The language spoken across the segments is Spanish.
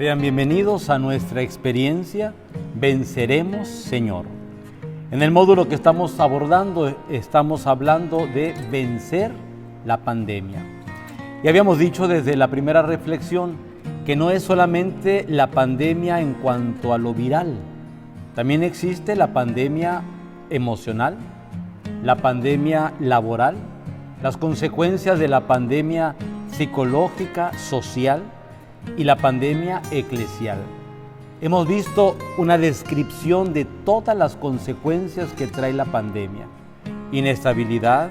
Sean bienvenidos a nuestra experiencia Venceremos, Señor. En el módulo que estamos abordando, estamos hablando de vencer la pandemia. Y habíamos dicho desde la primera reflexión que no es solamente la pandemia en cuanto a lo viral, también existe la pandemia emocional, la pandemia laboral, las consecuencias de la pandemia psicológica, social y la pandemia eclesial. Hemos visto una descripción de todas las consecuencias que trae la pandemia: inestabilidad,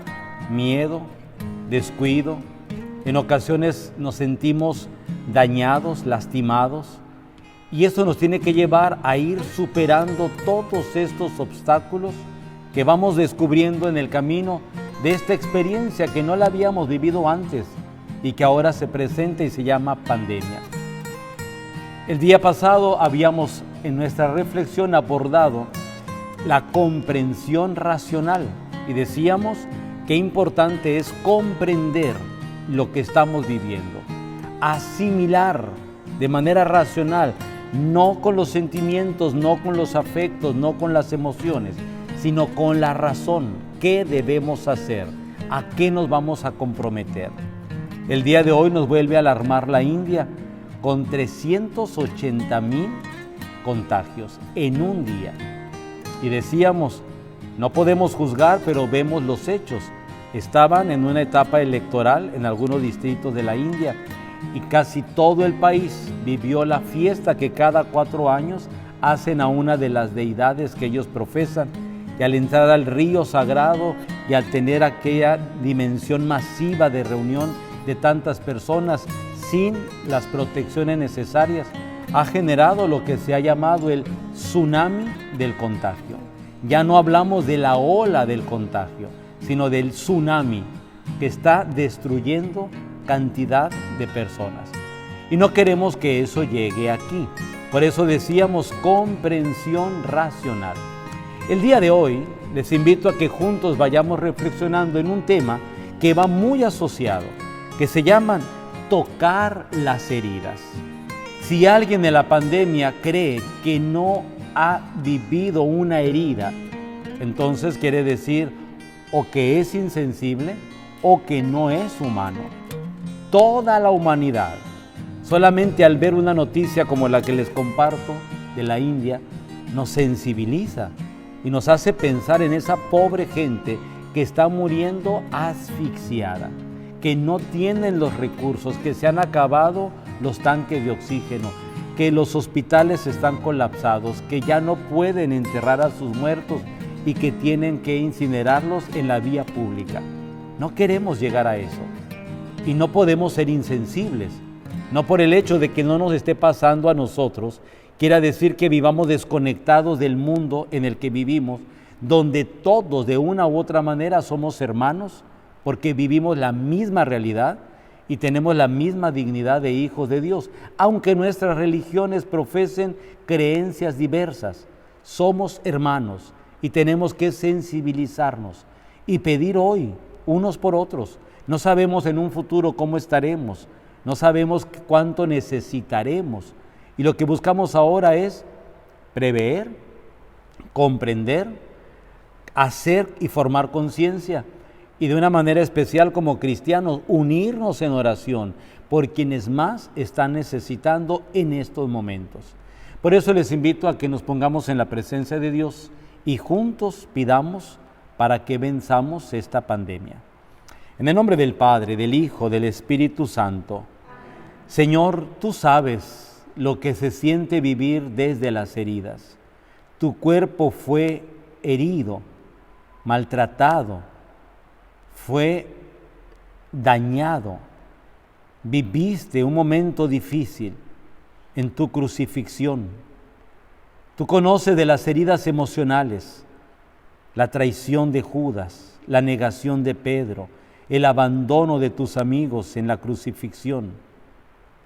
miedo, descuido. En ocasiones nos sentimos dañados, lastimados, y eso nos tiene que llevar a ir superando todos estos obstáculos que vamos descubriendo en el camino de esta experiencia que no la habíamos vivido antes y que ahora se presenta y se llama pandemia. El día pasado habíamos en nuestra reflexión abordado la comprensión racional y decíamos qué importante es comprender lo que estamos viviendo, asimilar de manera racional, no con los sentimientos, no con los afectos, no con las emociones, sino con la razón. ¿Qué debemos hacer? ¿A qué nos vamos a comprometer? El día de hoy nos vuelve a alarmar la India con 380,000 contagios en un día. Y decíamos, no podemos juzgar, pero vemos los hechos. Estaban en una etapa electoral en algunos distritos de la India y casi todo el país vivió la fiesta que cada 4 años hacen a una de las deidades que ellos profesan. Y al entrar al río sagrado y al tener aquella dimensión masiva de reunión de tantas personas sin las protecciones necesarias, ha generado lo que se ha llamado el tsunami del contagio. Ya no hablamos de la ola del contagio, sino del tsunami que está destruyendo cantidad de personas. Y no queremos que eso llegue aquí. Por eso decíamos comprensión racional. El día de hoy les invito a que juntos vayamos reflexionando en un tema que va muy asociado, que se llama tocar las heridas. Si alguien en la pandemia cree que no ha vivido una herida, entonces quiere decir o que es insensible o que no es humano. Toda la humanidad, solamente al ver una noticia como la que les comparto de la India, nos sensibiliza y nos hace pensar en esa pobre gente que está muriendo asfixiada, que no tienen los recursos, que se han acabado los tanques de oxígeno, que los hospitales están colapsados, que ya no pueden enterrar a sus muertos y que tienen que incinerarlos en la vía pública. No queremos llegar a eso y no podemos ser insensibles. No por el hecho de que no nos esté pasando a nosotros, quiera decir que vivamos desconectados del mundo en el que vivimos, donde todos de una u otra manera somos hermanos, porque vivimos la misma realidad y tenemos la misma dignidad de hijos de Dios. Aunque nuestras religiones profesen creencias diversas, somos hermanos y tenemos que sensibilizarnos y pedir hoy unos por otros. No sabemos en un futuro cómo estaremos, no sabemos cuánto necesitaremos. Y lo que buscamos ahora es prever, comprender, hacer y formar conciencia. Y de una manera especial como cristianos, unirnos en oración por quienes más están necesitando en estos momentos. Por eso les invito a que nos pongamos en la presencia de Dios y juntos pidamos para que venzamos esta pandemia. En el nombre del Padre, del Hijo, del Espíritu Santo. Señor, tú sabes lo que se siente vivir desde las heridas. Tu cuerpo fue herido, maltratado, fue dañado. Viviste un momento difícil en tu crucifixión. Tú conoces de las heridas emocionales, la traición de Judas, la negación de Pedro, el abandono de tus amigos en la crucifixión.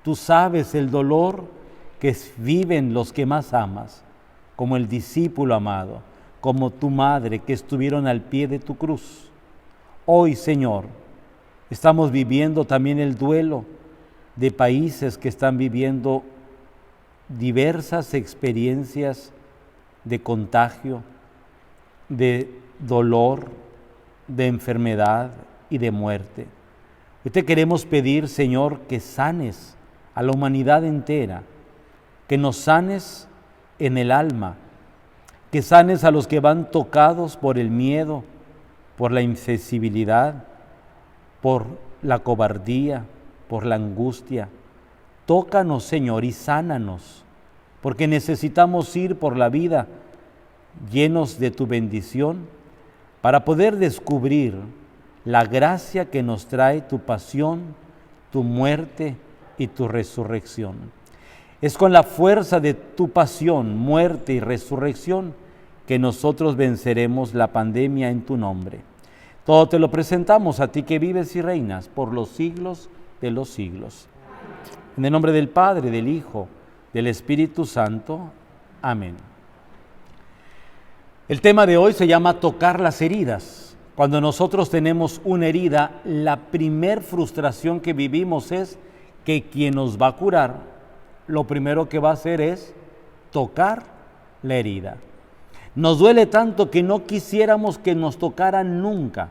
Tú sabes el dolor que viven los que más amas, como el discípulo amado, como tu madre que estuvieron al pie de tu cruz. Hoy, Señor, estamos viviendo también el duelo de países que están viviendo diversas experiencias de contagio, de dolor, de enfermedad y de muerte. Hoy te queremos pedir, Señor, que sanes a la humanidad entera, que nos sanes en el alma, que sanes a los que van tocados por el miedo, por la insensibilidad, por la cobardía, por la angustia. Tócanos, Señor, y sánanos, porque necesitamos ir por la vida llenos de tu bendición para poder descubrir la gracia que nos trae tu pasión, tu muerte y tu resurrección. Es con la fuerza de tu pasión, muerte y resurrección que nosotros venceremos la pandemia en tu nombre. Todo te lo presentamos a ti que vives y reinas por los siglos de los siglos. En el nombre del Padre, del Hijo, del Espíritu Santo. Amén. El tema de hoy se llama tocar las heridas. Cuando nosotros tenemos una herida, la primer frustración que vivimos es que quien nos va a curar, lo primero que va a hacer es tocar la herida. Nos duele tanto que no quisiéramos que nos tocaran nunca.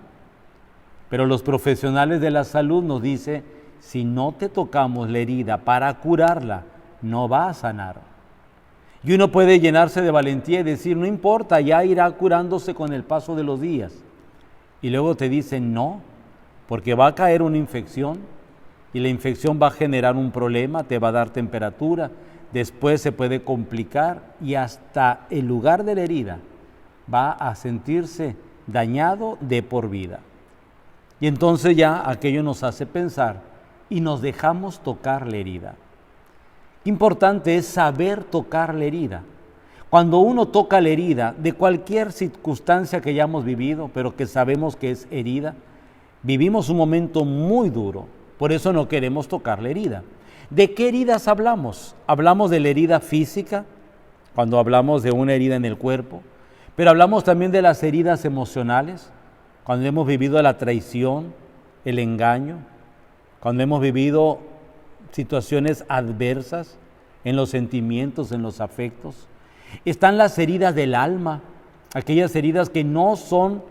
Pero los profesionales de la salud nos dicen, si no te tocamos la herida para curarla, no va a sanar. Y uno puede llenarse de valentía y decir, no importa, ya irá curándose con el paso de los días. Y luego te dicen, no, porque va a caer una infección y la infección va a generar un problema, te va a dar temperatura, después se puede complicar y hasta el lugar de la herida va a sentirse dañado de por vida. Y entonces ya aquello nos hace pensar y nos dejamos tocar la herida. Importante es saber tocar la herida. Cuando uno toca la herida de cualquier circunstancia que hayamos vivido, pero que sabemos que es herida, vivimos un momento muy duro. Por eso no queremos tocar la herida. ¿De qué heridas hablamos? Hablamos de la herida física, cuando hablamos de una herida en el cuerpo, pero hablamos también de las heridas emocionales, cuando hemos vivido la traición, el engaño, cuando hemos vivido situaciones adversas en los sentimientos, en los afectos. Están las heridas del alma, aquellas heridas que no son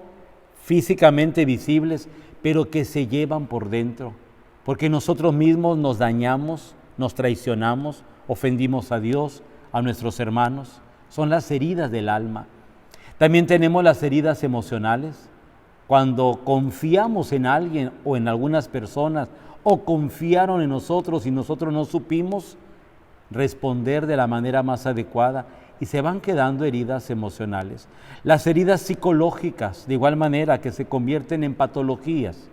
físicamente visibles, pero que se llevan por dentro, porque nosotros mismos nos dañamos, nos traicionamos, ofendimos a Dios, a nuestros hermanos. Son las heridas del alma. También tenemos las heridas emocionales, cuando confiamos en alguien o en algunas personas, o confiaron en nosotros y nosotros no supimos responder de la manera más adecuada y se van quedando heridas emocionales. Las heridas psicológicas, de igual manera, que se convierten en patologías,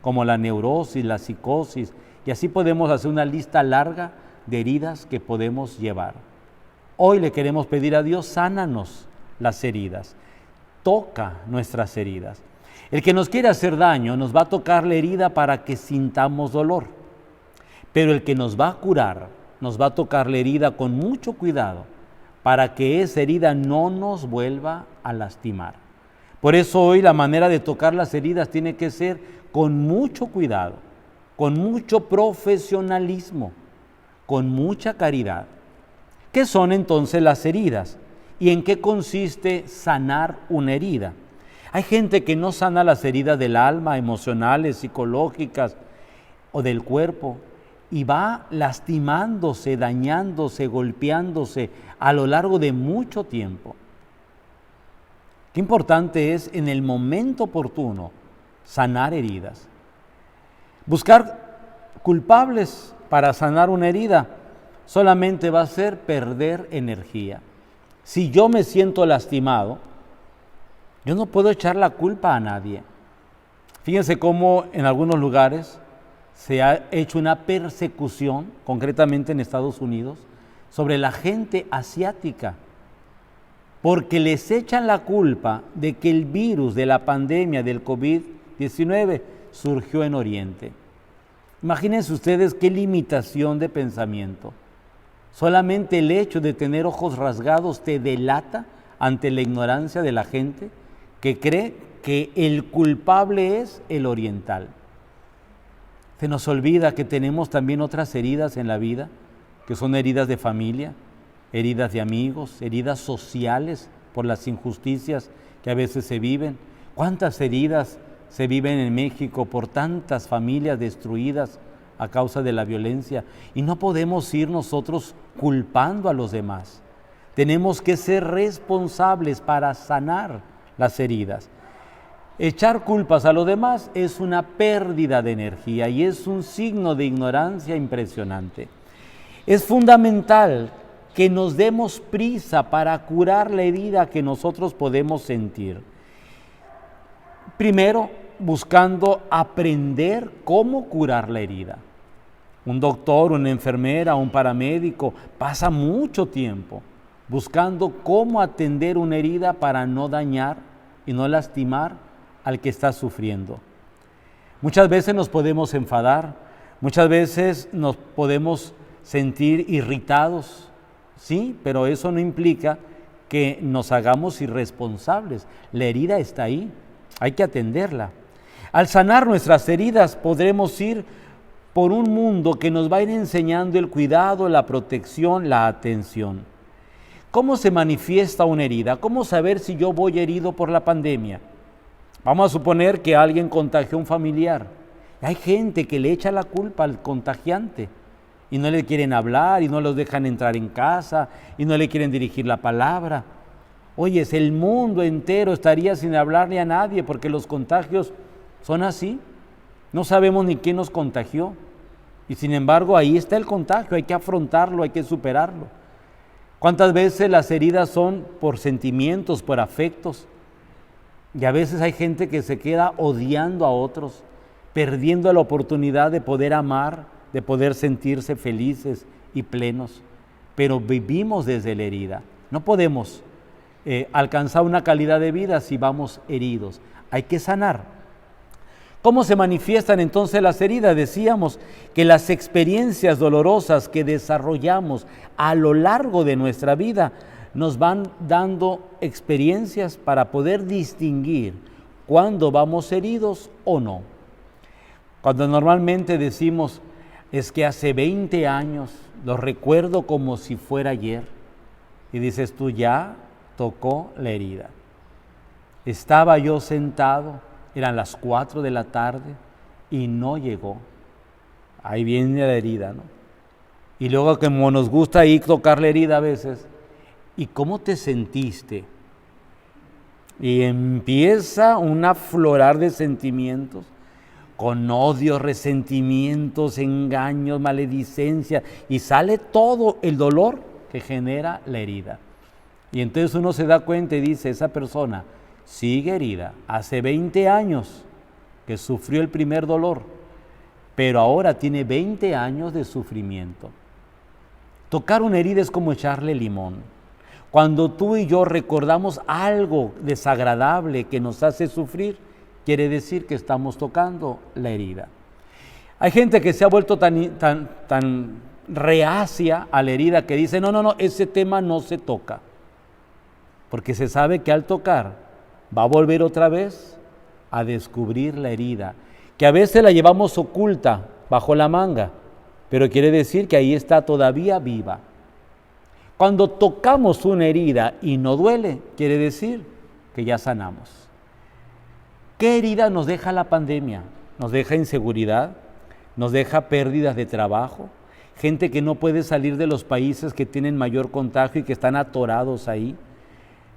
como la neurosis, la psicosis, y así podemos hacer una lista larga de heridas que podemos llevar. Hoy le queremos pedir a Dios, sánanos las heridas, toca nuestras heridas. El que nos quiere hacer daño nos va a tocar la herida para que sintamos dolor, pero el que nos va a curar nos va a tocar la herida con mucho cuidado para que esa herida no nos vuelva a lastimar. Por eso hoy la manera de tocar las heridas tiene que ser con mucho cuidado, con mucho profesionalismo, con mucha caridad. ¿Qué son entonces las heridas? ¿Y en qué consiste sanar una herida? Hay gente que no sana las heridas del alma, emocionales, psicológicas o del cuerpo, y va lastimándose, dañándose, golpeándose a lo largo de mucho tiempo. Qué importante es en el momento oportuno sanar heridas. Buscar culpables para sanar una herida solamente va a ser perder energía. Si yo me siento lastimado, yo no puedo echar la culpa a nadie. Fíjense cómo en algunos lugares se ha hecho una persecución, concretamente en Estados Unidos, sobre la gente asiática, porque les echan la culpa de que el virus de la pandemia del COVID-19 surgió en Oriente. Imagínense ustedes qué limitación de pensamiento. Solamente el hecho de tener ojos rasgados te delata ante la ignorancia de la gente que cree que el culpable es el oriental. Se nos olvida que tenemos también otras heridas en la vida, que son heridas de familia, heridas de amigos, heridas sociales por las injusticias que a veces se viven. ¿Cuántas heridas se viven en México por tantas familias destruidas a causa de la violencia? Y no podemos ir nosotros culpando a los demás. Tenemos que ser responsables para sanar las heridas. Echar culpas a los demás es una pérdida de energía y es un signo de ignorancia impresionante. Es fundamental que nos demos prisa para curar la herida que nosotros podemos sentir. Primero, buscando aprender cómo curar la herida. Un doctor, una enfermera, un paramédico pasa mucho tiempo buscando cómo atender una herida para no dañar y no lastimar al que está sufriendo. Muchas veces nos podemos enfadar, muchas veces nos podemos sentir irritados, sí, pero eso no implica que nos hagamos irresponsables. La herida está ahí, hay que atenderla. Al sanar nuestras heridas podremos ir por un mundo que nos va a ir enseñando el cuidado, la protección, la atención. ¿Cómo se manifiesta una herida? ¿Cómo saber si yo voy herido por la pandemia? Vamos a suponer que alguien contagió a un familiar. Hay gente que le echa la culpa al contagiante y no le quieren hablar y no los dejan entrar en casa y no le quieren dirigir la palabra. Oye, el mundo entero estaría sin hablarle a nadie porque los contagios son así. No sabemos ni quién nos contagió y sin embargo ahí está el contagio, hay que afrontarlo, hay que superarlo. ¿Cuántas veces las heridas son por sentimientos, por afectos? Y a veces hay gente que se queda odiando a otros, perdiendo la oportunidad de poder amar, de poder sentirse felices y plenos. Pero vivimos desde la herida. No podemos alcanzar una calidad de vida si vamos heridos. Hay que sanar. ¿Cómo se manifiestan entonces las heridas? Decíamos que las experiencias dolorosas que desarrollamos a lo largo de nuestra vida nos van dando experiencias para poder distinguir cuándo vamos heridos o no. Cuando normalmente decimos, es que hace 20 años, lo recuerdo como si fuera ayer, y dices tú, ya tocó la herida. Estaba yo sentado, eran las 4 de la tarde y no llegó. Ahí viene la herida, ¿no? Y luego como nos gusta ahí tocar la herida a veces, ¿y cómo te sentiste? Y empieza un aflorar de sentimientos, con odio, resentimientos, engaños, maledicencia, y sale todo el dolor que genera la herida. Y entonces uno se da cuenta y dice, esa persona sigue herida, hace 20 años que sufrió el primer dolor, pero ahora tiene 20 años de sufrimiento. Tocar una herida es como echarle limón. Cuando tú y yo recordamos algo desagradable que nos hace sufrir, quiere decir que estamos tocando la herida. Hay gente que se ha vuelto tan reacia a la herida que dice, no, ese tema no se toca, porque se sabe que al tocar va a volver otra vez a descubrir la herida, que a veces la llevamos oculta bajo la manga, pero quiere decir que ahí está todavía viva. Cuando tocamos una herida y no duele, quiere decir que ya sanamos. ¿Qué herida nos deja la pandemia? Nos deja inseguridad, nos deja pérdidas de trabajo, gente que no puede salir de los países que tienen mayor contagio y que están atorados ahí.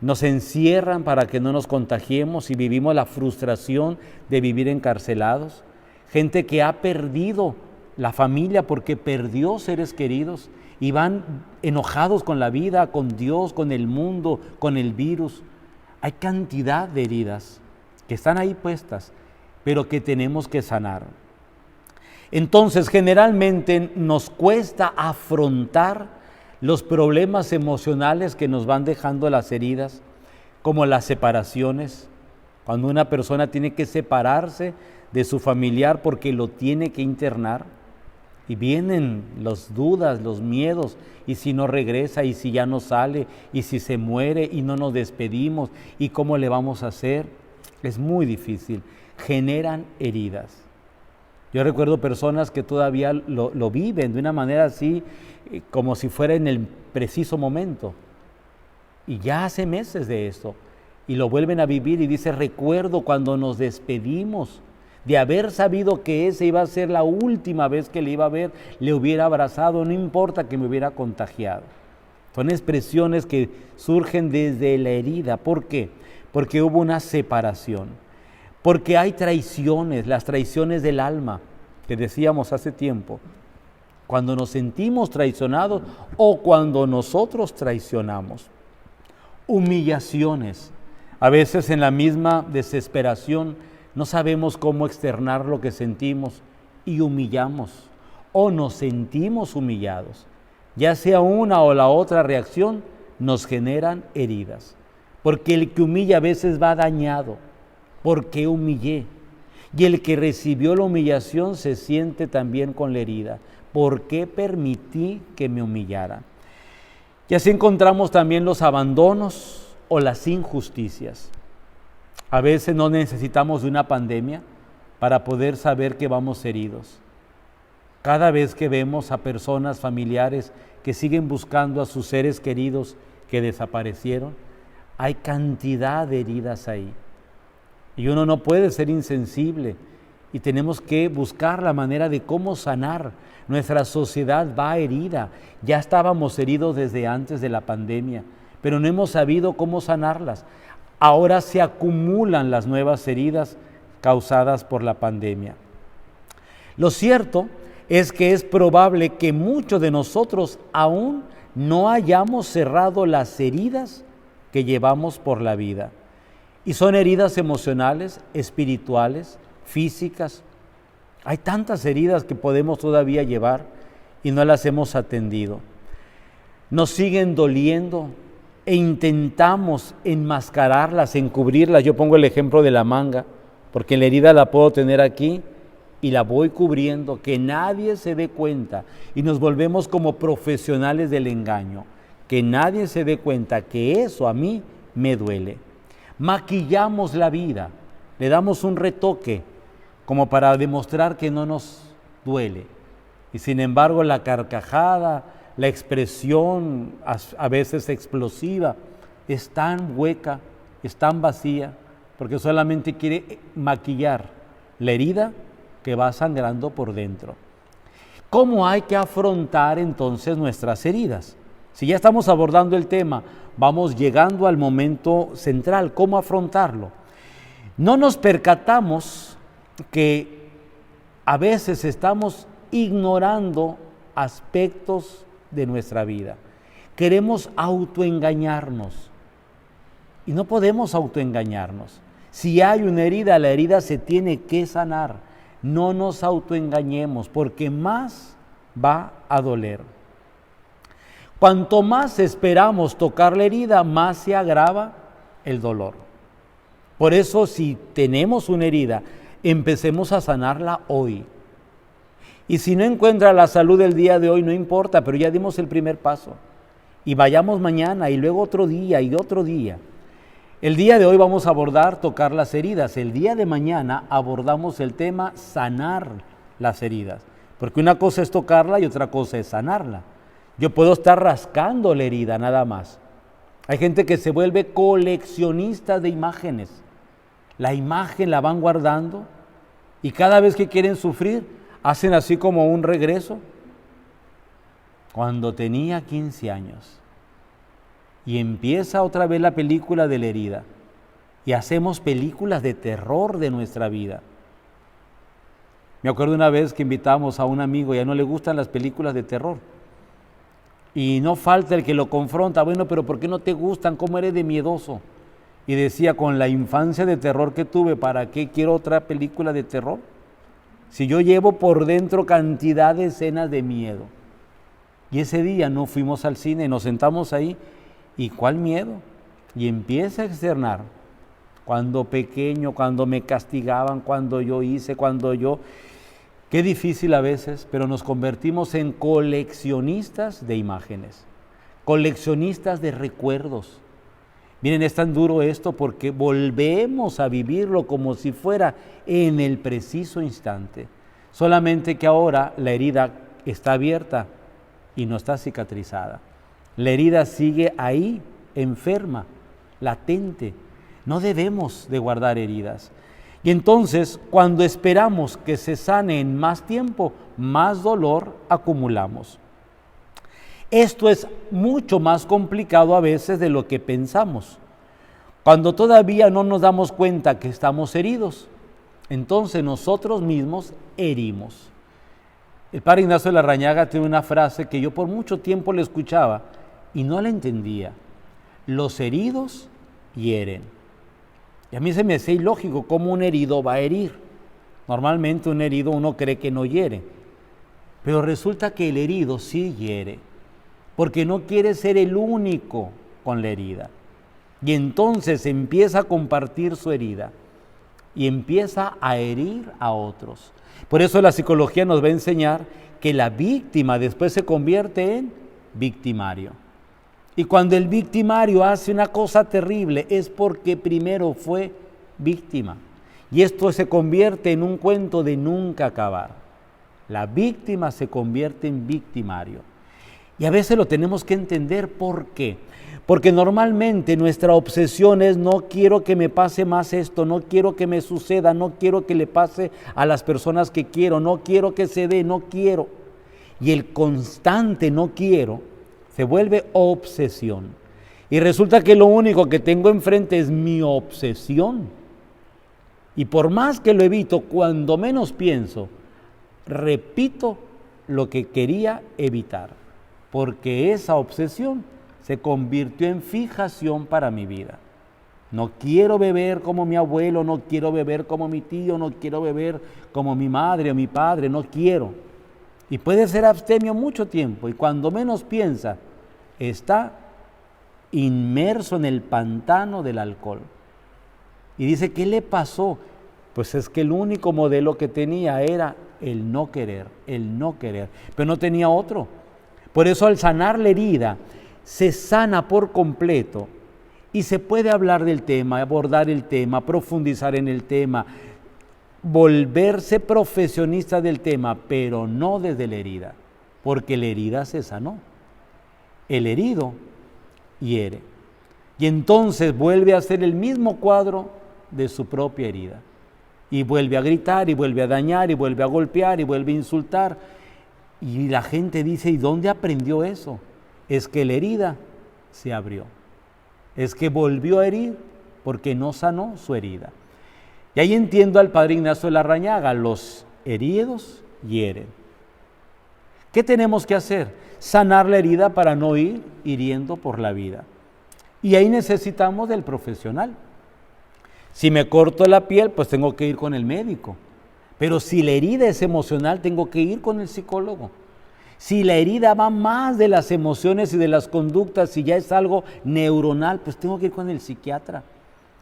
Nos encierran para que no nos contagiemos y vivimos la frustración de vivir encarcelados. Gente que ha perdido la familia porque perdió seres queridos y van enojados con la vida, con Dios, con el mundo, con el virus. Hay cantidad de heridas que están ahí puestas, pero que tenemos que sanar. Entonces, generalmente nos cuesta afrontar los problemas emocionales que nos van dejando las heridas, como las separaciones, cuando una persona tiene que separarse de su familiar porque lo tiene que internar, y vienen las dudas, los miedos, y si no regresa, y si ya no sale, y si se muere y no nos despedimos, y cómo le vamos a hacer. Es muy difícil, generan heridas. Yo recuerdo personas que todavía lo viven de una manera así, como si fuera en el preciso momento. Y ya hace meses de esto. Y lo vuelven a vivir y dice, recuerdo cuando nos despedimos, de haber sabido que esa iba a ser la última vez que le iba a ver, le hubiera abrazado, no importa que me hubiera contagiado. Son expresiones que surgen desde la herida. ¿Por qué? Porque hubo una separación. Porque hay traiciones, las traiciones del alma, que decíamos hace tiempo. Cuando nos sentimos traicionados o cuando nosotros traicionamos. Humillaciones. A veces en la misma desesperación no sabemos cómo externar lo que sentimos y humillamos o nos sentimos humillados. Ya sea una o la otra reacción nos generan heridas. Porque el que humilla a veces va dañado. ¿Por qué humillé? Y el que recibió la humillación se siente también con la herida. ¿Por qué permití que me humillaran? Y así encontramos también los abandonos o las injusticias. A veces no necesitamos de una pandemia para poder saber que vamos heridos. Cada vez que vemos a personas familiares que siguen buscando a sus seres queridos que desaparecieron, hay cantidad de heridas ahí. Y uno no puede ser insensible y tenemos que buscar la manera de cómo sanar. Nuestra sociedad va herida. Ya estábamos heridos desde antes de la pandemia, pero no hemos sabido cómo sanarlas. Ahora se acumulan las nuevas heridas causadas por la pandemia. Lo cierto es que es probable que muchos de nosotros aún no hayamos cerrado las heridas que llevamos por la vida. Y son heridas emocionales, espirituales, físicas. Hay tantas heridas que podemos todavía llevar y no las hemos atendido. Nos siguen doliendo e intentamos enmascararlas, encubrirlas. Yo pongo el ejemplo de la manga, porque la herida la puedo tener aquí y la voy cubriendo, que nadie se dé cuenta. Y nos volvemos como profesionales del engaño, que nadie se dé cuenta que eso a mí me duele. Maquillamos la vida, le damos un retoque como para demostrar que no nos duele. Y sin embargo la carcajada, la expresión a veces explosiva es tan hueca, es tan vacía, porque solamente quiere maquillar la herida que va sangrando por dentro. ¿Cómo hay que afrontar entonces nuestras heridas? Si ya estamos abordando el tema, vamos llegando al momento central, ¿cómo afrontarlo? No nos percatamos que a veces estamos ignorando aspectos de nuestra vida. Queremos autoengañarnos y no podemos autoengañarnos. Si hay una herida, la herida se tiene que sanar. No nos autoengañemos porque más va a doler. Cuanto más esperamos tocar la herida, más se agrava el dolor. Por eso, si tenemos una herida, empecemos a sanarla hoy. Y si no encuentra la salud el día de hoy, no importa, pero ya dimos el primer paso. Y vayamos mañana y luego otro día y otro día. El día de hoy vamos a abordar tocar las heridas. El día de mañana abordamos el tema sanar las heridas. Porque una cosa es tocarla y otra cosa es sanarla. Yo puedo estar rascando la herida nada más. Hay gente que se vuelve coleccionista de imágenes. La imagen la van guardando y cada vez que quieren sufrir, hacen así como un regreso. Cuando tenía 15 años y empieza otra vez la película de la herida y hacemos películas de terror de nuestra vida. Me acuerdo una vez que invitamos a un amigo y a él no le gustan las películas de terror. Y no falta el que lo confronta, bueno, pero ¿por qué no te gustan? ¿Cómo eres de miedoso? Y decía, con la infancia de terror que tuve, ¿para qué quiero otra película de terror? Si yo llevo por dentro cantidad de escenas de miedo. Y ese día no fuimos al cine, nos sentamos ahí, ¿y cuál miedo? Y empieza a externar. Cuando pequeño, cuando me castigaban, cuando yo hice, cuando yo... Qué difícil a veces, pero nos convertimos en coleccionistas de imágenes, coleccionistas de recuerdos. Miren, es tan duro esto porque volvemos a vivirlo como si fuera en el preciso instante. solamente que ahora la herida está abierta y no está cicatrizada. La herida sigue ahí, enferma, latente. No debemos de guardar heridas. Y entonces, cuando esperamos que se sane en más tiempo, más dolor acumulamos. Esto es mucho más complicado a veces de lo que pensamos. Cuando todavía no nos damos cuenta que estamos heridos, entonces nosotros mismos herimos. El padre Ignacio de Larrañaga tiene una frase que yo por mucho tiempo le escuchaba y no la entendía. Los heridos hieren. Y a mí se me hace ilógico cómo un herido va a herir. Normalmente un herido uno cree que no hiere, pero resulta que el herido sí hiere, porque no quiere ser el único con la herida. Y entonces empieza a compartir su herida y empieza a herir a otros. Por eso la psicología nos va a enseñar que la víctima después se convierte en victimario. Y cuando el victimario hace una cosa terrible es porque primero fue víctima. Y esto se convierte en un cuento de nunca acabar. La víctima se convierte en victimario. Y a veces lo tenemos que entender. ¿Por qué? Porque normalmente nuestra obsesión es: no quiero que me pase más esto, no quiero que me suceda, no quiero que le pase a las personas que quiero, no quiero que se dé, no quiero. Y el constante no quiero se vuelve obsesión. Y resulta que lo único que tengo enfrente es mi obsesión. Y por más que lo evito, cuando menos pienso, repito lo que quería evitar. Porque esa obsesión se convirtió en fijación para mi vida. No quiero beber como mi abuelo, no quiero beber como mi tío, no quiero beber como mi madre o mi padre, no quiero. Y puede ser abstemio mucho tiempo, y cuando menos piensa, está inmerso en el pantano del alcohol. Y dice: ¿qué le pasó? Pues es que el único modelo que tenía era el no querer, pero no tenía otro. Por eso, al sanar la herida, se sana por completo y se puede hablar del tema, abordar el tema, profundizar en el tema, volverse profesionista del tema, pero no desde la herida, porque la herida se sanó. El herido hiere y entonces vuelve a hacer el mismo cuadro de su propia herida y vuelve a gritar y vuelve a dañar y vuelve a golpear y vuelve a insultar, y la gente dice: ¿y dónde aprendió eso? Es que la herida se abrió, es que volvió a herir porque no sanó su herida. Y ahí entiendo al padre Ignacio de Larrañaga: los heridos hieren. ¿Qué tenemos que hacer? Sanar la herida para no ir hiriendo por la vida. Y ahí necesitamos del profesional. Si me corto la piel, pues tengo que ir con el médico. Pero si la herida es emocional, tengo que ir con el psicólogo. Si la herida va más de las emociones y de las conductas, si ya es algo neuronal, pues tengo que ir con el psiquiatra.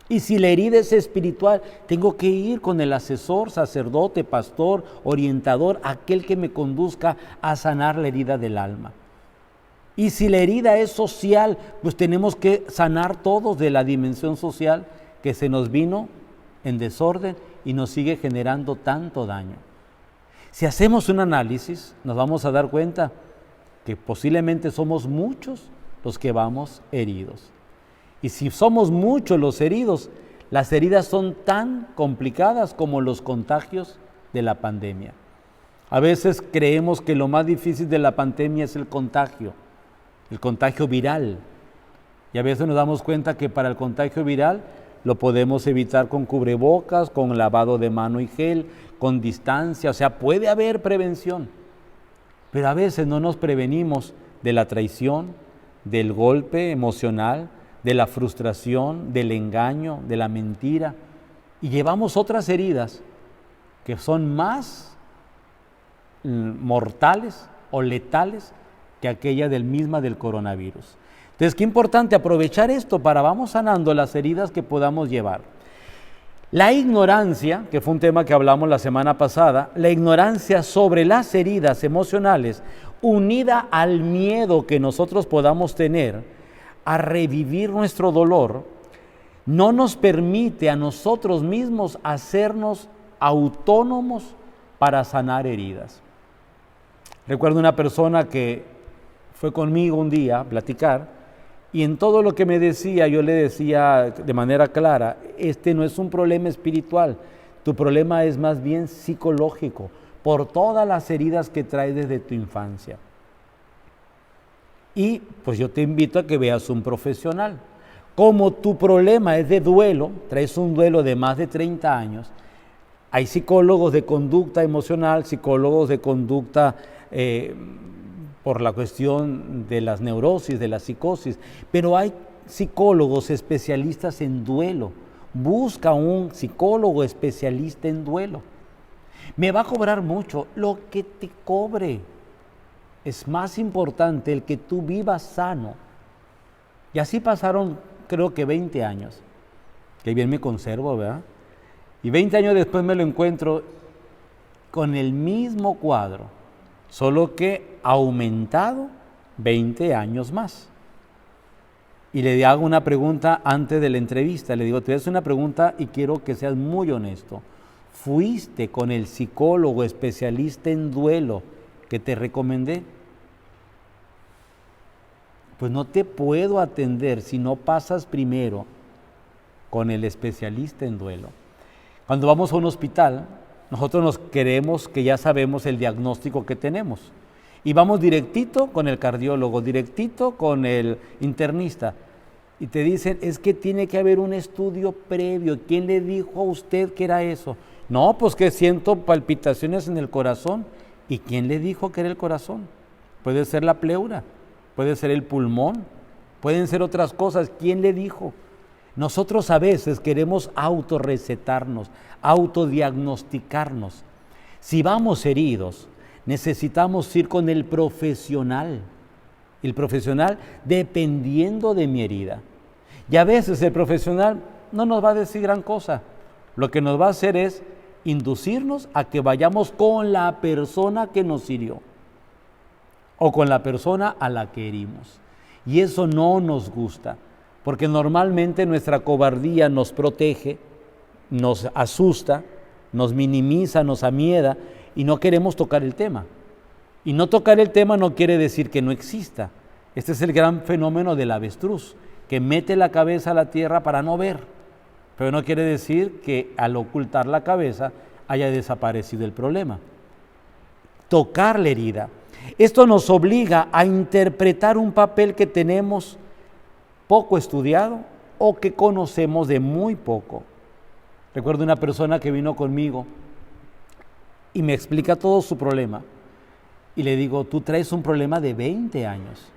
Y si la herida es espiritual, tengo que ir con el asesor, sacerdote, pastor, orientador, aquel que me conduzca a sanar la herida del alma. Y si la herida es social, pues tenemos que sanar todos de la dimensión social que se nos vino en desorden y nos sigue generando tanto daño. Si hacemos un análisis, nos vamos a dar cuenta que posiblemente somos muchos los que vamos heridos. Y si somos muchos los heridos, las heridas son tan complicadas como los contagios de la pandemia. A veces creemos que lo más difícil de la pandemia es el contagio viral. Y a veces nos damos cuenta que para el contagio viral lo podemos evitar con cubrebocas, con lavado de mano y gel, con distancia, o sea, puede haber prevención. Pero a veces no nos prevenimos de la traición, del golpe emocional, de la frustración, del engaño, de la mentira, y llevamos otras heridas que son más mortales o letales que aquella del coronavirus. Entonces, qué importante aprovechar esto para vamos sanando las heridas que podamos llevar. La ignorancia, que fue un tema que hablamos la semana pasada, la ignorancia sobre las heridas emocionales, unida al miedo que nosotros podamos tener a revivir nuestro dolor, no nos permite a nosotros mismos hacernos autónomos para sanar heridas. Recuerdo una persona que fue conmigo un día a platicar y en todo lo que me decía yo le decía de manera clara, este no es un problema espiritual, tu problema es más bien psicológico, por todas las heridas que traes desde tu infancia. Y pues yo te invito a que veas un profesional. Como tu problema es de duelo, traes un duelo de más de 30 años, hay psicólogos de conducta emocional, psicólogos de conducta por la cuestión de las neurosis, de la psicosis, pero hay psicólogos especialistas en duelo. Busca un psicólogo especialista en duelo. Me va a cobrar mucho, lo que te cobre. Es más importante el que tú vivas sano. Y así pasaron, creo que 20 años. Qué bien me conservo, ¿verdad? Y 20 años después me lo encuentro con el mismo cuadro, solo que aumentado 20 años más. Y le hago una pregunta antes de la entrevista. Le digo, te voy a hacer una pregunta y quiero que seas muy honesto. ¿Fuiste con el psicólogo especialista en duelo que te recomendé? Pues no te puedo atender si no pasas primero con el especialista en duelo. Cuando vamos a un hospital, nosotros nos creemos que ya sabemos el diagnóstico que tenemos. Y vamos directito con el cardiólogo, directito con el internista. Y te dicen, es que tiene que haber un estudio previo. ¿Quién le dijo a usted que era eso? No, pues que siento palpitaciones en el corazón. ¿Y quién le dijo que era el corazón? Puede ser la pleura, puede ser el pulmón, pueden ser otras cosas. ¿Quién le dijo? Nosotros a veces queremos autorrecetarnos, autodiagnosticarnos. Si vamos heridos, necesitamos ir con el profesional dependiendo de mi herida. Y a veces el profesional no nos va a decir gran cosa. Lo que nos va a hacer es inducirnos a que vayamos con la persona que nos hirió o con la persona a la que herimos. Y eso no nos gusta, porque normalmente nuestra cobardía nos protege, nos asusta, nos minimiza, nos amieda y no queremos tocar el tema. Y no tocar el tema no quiere decir que no exista. Este es el gran fenómeno del avestruz, que mete la cabeza a la tierra para no ver. Pero no quiere decir que al ocultar la cabeza haya desaparecido el problema. Tocar la herida. Esto nos obliga a interpretar un papel que tenemos poco estudiado o que conocemos de muy poco. Recuerdo una persona que vino conmigo y me explica todo su problema. Y le digo, tú traes un problema de 20 años.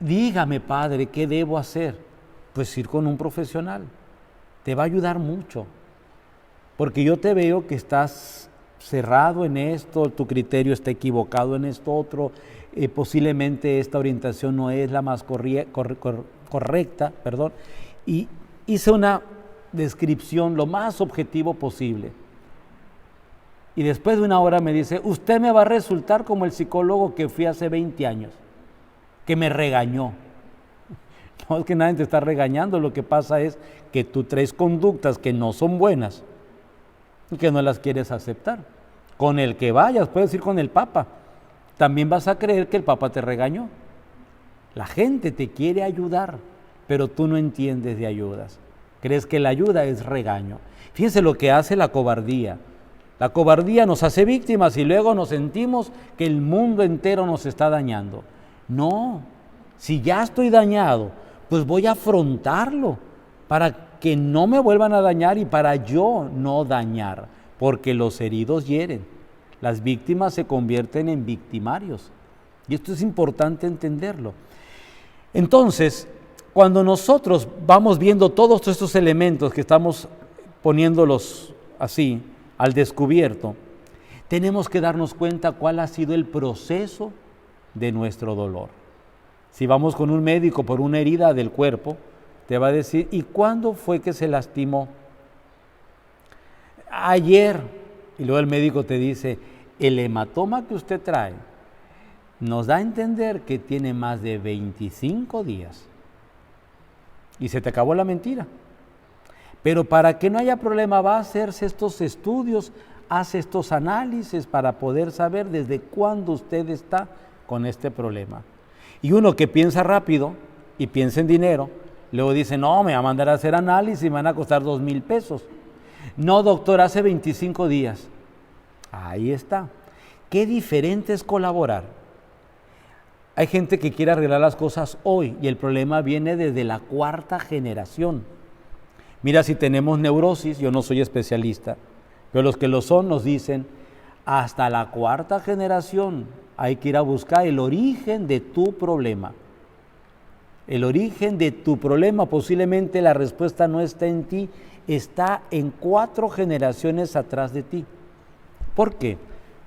Dígame, padre, ¿qué debo hacer? Pues ir con un profesional. Te va a ayudar mucho. Porque yo te veo que estás cerrado en esto, tu criterio está equivocado en esto otro, posiblemente esta orientación no es la más correcta, y hice una descripción lo más objetivo posible. Y después de una hora me dice, usted me va a resultar como el psicólogo que fui hace 20 años, que me regañó. No es que nadie te está regañando, lo que pasa es que tú traes conductas que no son buenas y que no las quieres aceptar. Con el que vayas, puedes ir con el Papa, también vas a creer que el Papa te regañó. La gente te quiere ayudar, pero tú no entiendes de ayudas. Crees que la ayuda es regaño. Fíjense lo que hace la cobardía. La cobardía nos hace víctimas y luego nos sentimos que el mundo entero nos está dañando. No, si ya estoy dañado, pues voy a afrontarlo para que no me vuelvan a dañar y para yo no dañar, porque los heridos hieren. Las víctimas se convierten en victimarios. Y esto es importante entenderlo. Entonces, cuando nosotros vamos viendo todos estos elementos que estamos poniéndolos así, al descubierto, tenemos que darnos cuenta cuál ha sido el proceso de nuestro dolor. Si vamos con un médico por una herida del cuerpo, te va a decir, ¿y cuándo fue que se lastimó? Ayer. Y luego el médico te dice, el hematoma que usted trae nos da a entender que tiene más de 25 días. Y se te acabó la mentira. Pero para que no haya problema va a hacerse estos estudios hace estos análisis para poder saber desde cuándo usted está con este problema. Y uno que piensa rápido y piensa en dinero, luego dice, no, me va a mandar a hacer análisis y me van a costar 2,000 pesos. No, doctor, hace 25 días. Ahí está. Qué diferente es colaborar. Hay gente que quiere arreglar las cosas hoy y el problema viene desde la 4ª generación. Mira, si tenemos neurosis, yo no soy especialista, pero los que lo son nos dicen, hasta la 4ª generación hay que ir a buscar el origen de tu problema. El origen de tu problema, posiblemente la respuesta no está en ti, está en 4 generaciones atrás de ti. ¿Por qué?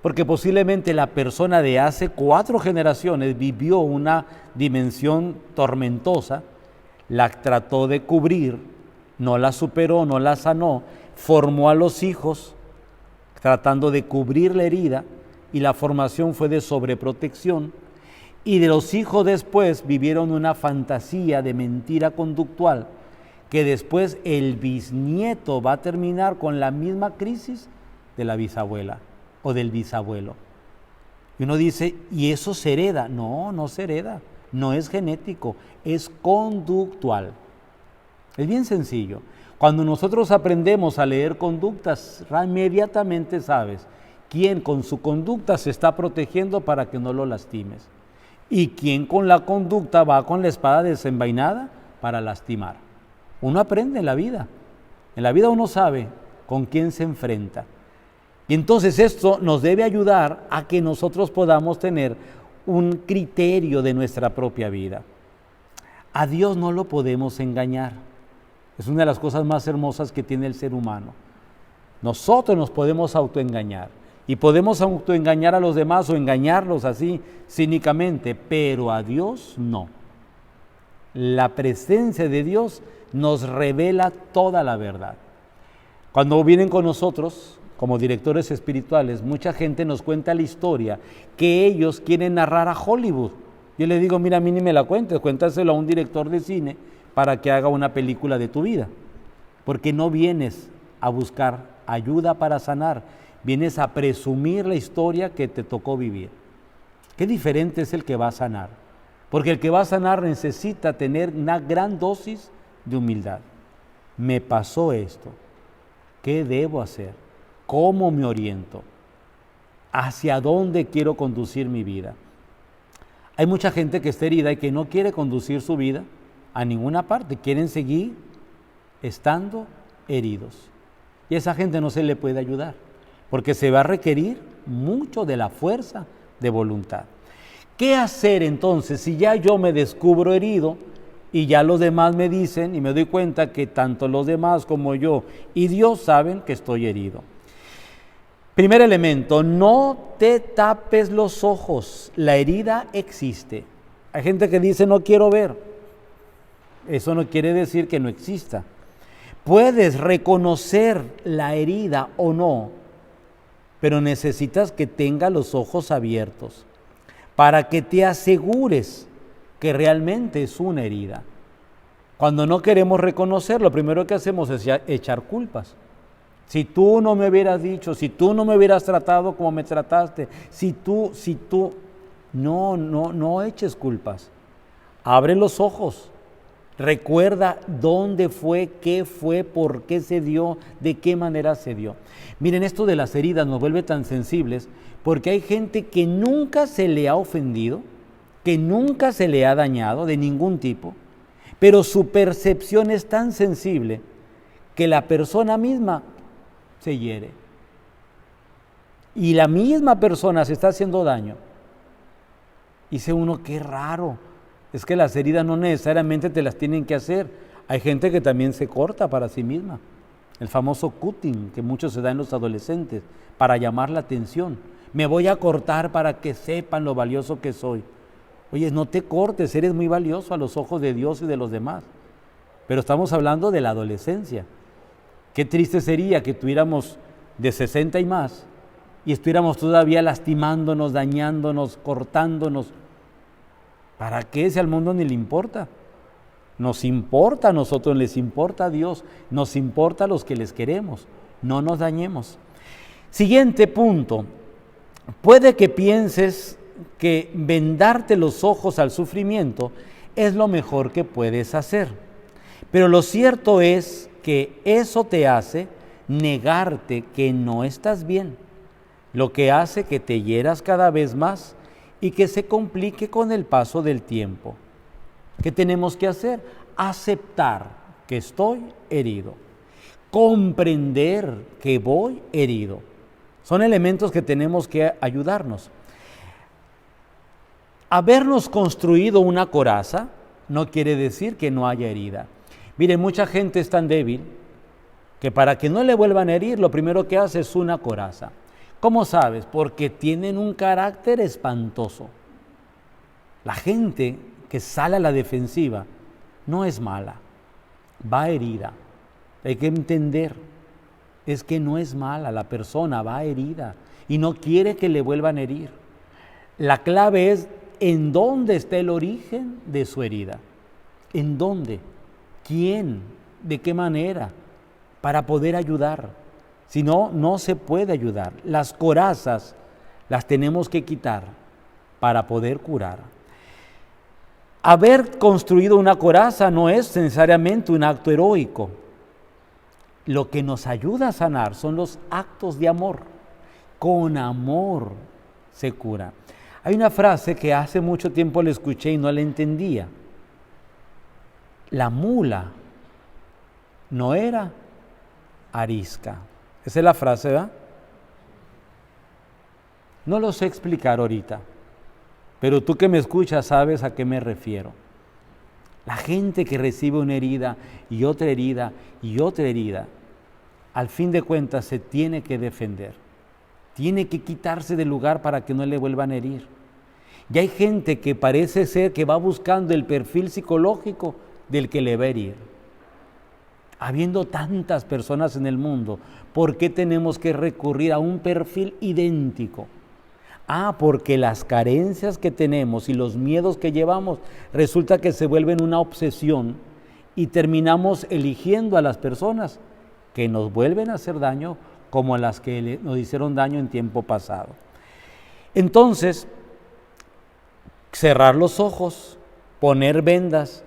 Porque posiblemente la persona de hace 4 generaciones vivió una dimensión tormentosa, la trató de cubrir, no la superó, no la sanó, formó a los hijos tratando de cubrir la herida y la formación fue de sobreprotección. Y de los hijos después vivieron una fantasía de mentira conductual que después el bisnieto va a terminar con la misma crisis de la bisabuela o del bisabuelo. Y uno dice, ¿y eso se hereda? No, no se hereda, no es genético, es conductual. Es bien sencillo. Cuando nosotros aprendemos a leer conductas, inmediatamente sabes quién con su conducta se está protegiendo para que no lo lastimes. Y quién con la conducta va con la espada desenvainada para lastimar. Uno aprende en la vida. En la vida uno sabe con quién se enfrenta. Y entonces esto nos debe ayudar a que nosotros podamos tener un criterio de nuestra propia vida. A Dios no lo podemos engañar. Es una de las cosas más hermosas que tiene el ser humano. Nosotros nos podemos autoengañar. Y podemos autoengañar a los demás o engañarlos así cínicamente, pero a Dios no. La presencia de Dios nos revela toda la verdad. Cuando vienen con nosotros, como directores espirituales, mucha gente nos cuenta la historia que ellos quieren narrar a Hollywood. Yo le digo, mira, a mí ni me la cuentes, cuéntaselo a un director de cine para que haga una película de tu vida. Porque no vienes a buscar ayuda para sanar, vienes a presumir la historia que te tocó vivir. Qué diferente es el que va a sanar, porque el que va a sanar necesita tener una gran dosis de humildad. Me pasó esto, ¿qué debo hacer? ¿Cómo me oriento? ¿Hacia dónde quiero conducir mi vida? Hay mucha gente que está herida y que no quiere conducir su vida a ninguna parte, quieren seguir estando heridos. Y a esa gente no se le puede ayudar, porque se va a requerir mucho de la fuerza de voluntad. ¿Qué hacer entonces si ya yo me descubro herido y ya los demás me dicen y me doy cuenta que tanto los demás como yo y Dios saben que estoy herido? Primer elemento, no te tapes los ojos, la herida existe. Hay gente que dice no quiero ver, eso no quiere decir que no exista. Puedes reconocer la herida o no, pero necesitas que tenga los ojos abiertos para que te asegures que realmente es una herida. Cuando no queremos reconocer, lo primero que hacemos es echar culpas. Si tú no me hubieras dicho, si tú no me hubieras tratado como me trataste, si tú, no eches culpas. Abre los ojos. Recuerda dónde fue, qué fue, por qué se dio, de qué manera se dio. Miren, esto de las heridas nos vuelve tan sensibles porque hay gente que nunca se le ha ofendido, que nunca se le ha dañado de ningún tipo, pero su percepción es tan sensible que la persona misma se hiere. Y la misma persona se está haciendo daño. Dice uno, qué raro. Es que las heridas no necesariamente te las tienen que hacer. Hay gente que también se corta para sí misma. El famoso cutting que mucho se da en los adolescentes para llamar la atención. Me voy a cortar para que sepan lo valioso que soy. Oye, no te cortes, eres muy valioso a los ojos de Dios y de los demás. Pero estamos hablando de la adolescencia. Qué triste sería que tuviéramos de 60 y más y estuviéramos todavía lastimándonos, dañándonos, cortándonos. ¿Para qué? Si al mundo ni le importa. Nos importa a nosotros, les importa a Dios, nos importa a los que les queremos. No nos dañemos. Siguiente punto. Puede que pienses que vendarte los ojos al sufrimiento es lo mejor que puedes hacer, pero lo cierto es que eso te hace negarte que no estás bien, lo que hace que te hieras cada vez más y que se complique con el paso del tiempo. ¿Qué tenemos que hacer? Aceptar que estoy herido, comprender que voy herido. Son elementos que tenemos que ayudarnos. Habernos construido una coraza no quiere decir que no haya herida. Mire, mucha gente es tan débil que para que no le vuelvan a herir, lo primero que hace es una coraza. ¿Cómo sabes? Porque tienen un carácter espantoso. La gente que sale a la defensiva no es mala, va herida. Hay que entender, es que no es mala, la persona va herida y no quiere que le vuelvan a herir. La clave es en dónde está el origen de su herida. ¿En dónde? ¿Quién? ¿De qué manera? Para poder ayudar. Si no, no se puede ayudar. Las corazas las tenemos que quitar para poder curar. Haber construido una coraza no es necesariamente un acto heroico. Lo que nos ayuda a sanar son los actos de amor. Con amor se cura. Hay una frase que hace mucho tiempo la escuché y no la entendía. La mula no era arisca. Esa es la frase, ¿verdad? No lo sé explicar ahorita, pero tú que me escuchas sabes a qué me refiero. La gente que recibe una herida y otra herida y otra herida, al fin de cuentas se tiene que defender. Tiene que quitarse del lugar para que no le vuelvan a herir. Y hay gente que parece ser que va buscando el perfil psicológico del que le va a herir. Habiendo tantas personas en el mundo, ¿por qué tenemos que recurrir a un perfil idéntico? Porque las carencias que tenemos y los miedos que llevamos resulta que se vuelven una obsesión y terminamos eligiendo a las personas que nos vuelven a hacer daño como a las que nos hicieron daño en tiempo pasado. Entonces, cerrar los ojos, poner vendas,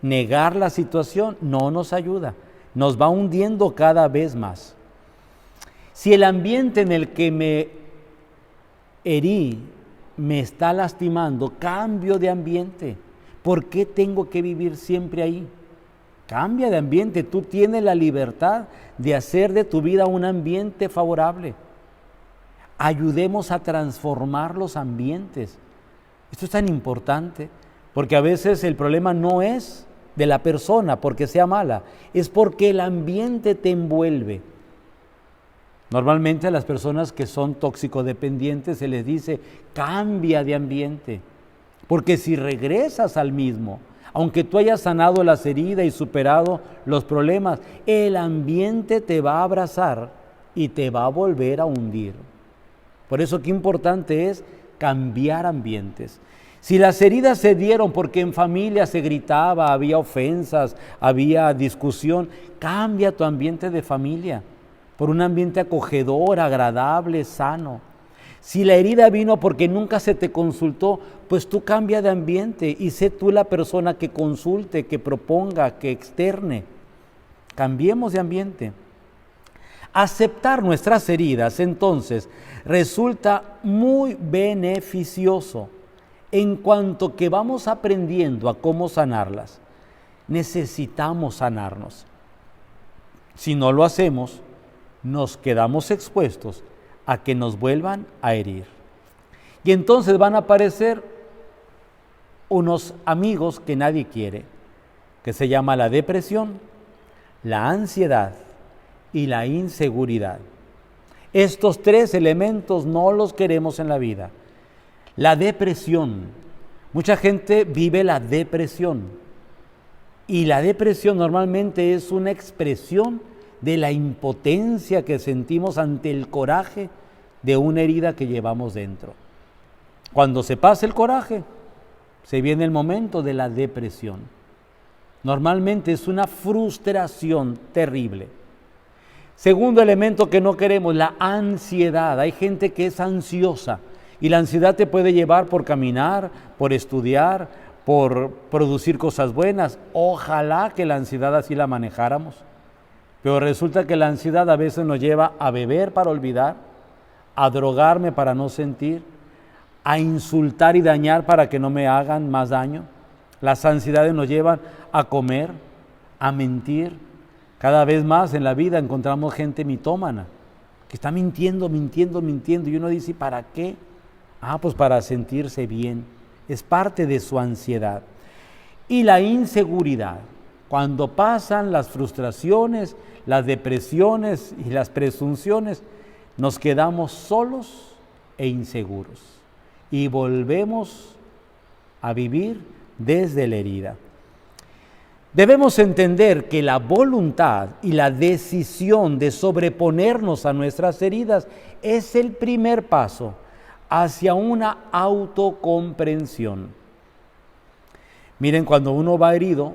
negar la situación no nos ayuda, nos va hundiendo cada vez más. Si el ambiente en el que me herí me está lastimando, cambio de ambiente. ¿Por qué tengo que vivir siempre ahí? Cambia de ambiente, tú tienes la libertad de hacer de tu vida un ambiente favorable. Ayudemos a transformar los ambientes. Esto es tan importante, porque a veces el problema no es de la persona porque sea mala, es porque el ambiente te envuelve. Normalmente a las personas que son tóxico-dependientes se les dice, cambia de ambiente, porque si regresas al mismo, aunque tú hayas sanado las heridas y superado los problemas, el ambiente te va a abrazar y te va a volver a hundir. Por eso qué importante es cambiar ambientes. Si las heridas se dieron porque en familia se gritaba, había ofensas, había discusión, cambia tu ambiente de familia por un ambiente acogedor, agradable, sano. Si la herida vino porque nunca se te consultó, pues tú cambia de ambiente y sé tú la persona que consulte, que proponga, que externe. Cambiemos de ambiente. Aceptar nuestras heridas, entonces, resulta muy beneficioso en cuanto que vamos aprendiendo a cómo sanarlas. Necesitamos sanarnos. Si no lo hacemos, nos quedamos expuestos a que nos vuelvan a herir. Y entonces van a aparecer unos amigos que nadie quiere, que se llama la depresión, la ansiedad y la inseguridad. Estos tres elementos no los queremos en la vida. La depresión, mucha gente vive la depresión y la depresión normalmente es una expresión de la impotencia que sentimos ante el coraje de una herida que llevamos dentro. Cuando se pasa el coraje, se viene el momento de la depresión. Normalmente es una frustración terrible. Segundo elemento que no queremos, la ansiedad. Hay gente que es ansiosa y la ansiedad te puede llevar por caminar, por estudiar, por producir cosas buenas. Ojalá que la ansiedad así la manejáramos. Pero resulta que la ansiedad a veces nos lleva a beber para olvidar, a drogarme para no sentir, a insultar y dañar para que no me hagan más daño. Las ansiedades nos llevan a comer, a mentir. Cada vez más en la vida encontramos gente mitómana, que está mintiendo, y uno dice, ¿para qué? Pues para sentirse bien. Es parte de su ansiedad. Y la inseguridad. Cuando pasan las frustraciones, las depresiones y las presunciones, nos quedamos solos e inseguros. Y volvemos a vivir desde la herida. Debemos entender que la voluntad y la decisión de sobreponernos a nuestras heridas es el primer paso hacia una autocomprensión. Miren, cuando uno va herido,